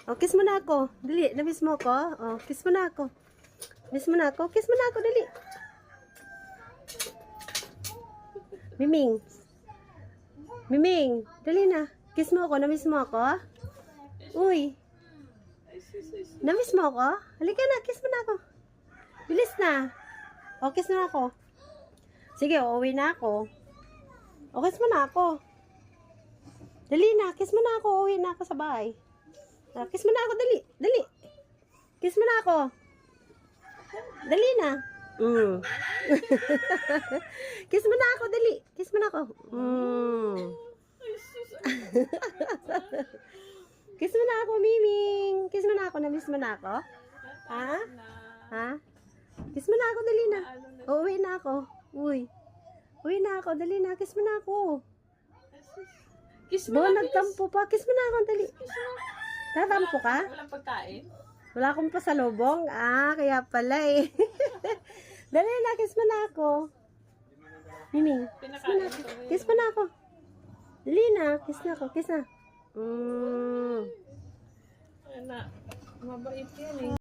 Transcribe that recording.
Oh, kiss mo na ako. Dali, na-miss mo ako. Oh, kiss mo na ako. Miss mo na ako. Kiss mo na ako, dali. Miming. Miming, dali na. Kiss mo ako. Na-miss mo ako? Uy. Na-miss mo ako? Halika na, kiss mo na ako. Bilis na. O, kiss mo na ako. Sige, uuwi na ako. O, kiss mo na ako. Dali na, kiss mo na ako. Uuwi na ako sa bahay. Kiss mo na ako, dali. Dali. Kiss mo na ako. Dali na. Kiss mo na ako, dali. Kiss mo na ako. Kiss mo na ako, Miming. Kiss mo na ako. Na-miss mo na ako? Ha? Ha? Kiss mo na ako, dali na. Uuwi na ako. Uy. Uwi na ako, dali na. Kiss mo na ako. Kiss mo Bo, na, nagtampo pa. Kiss mo na ako, dali. Tatampo ka? Walang pagkain. Wala akong pasalubong. Kaya pala eh. Dali na, kiss mo na ako. Miming, kiss mo na ako. Kiss mo na ako. Dali na, kiss na ako. Kiss na. Anak, mabait yan eh.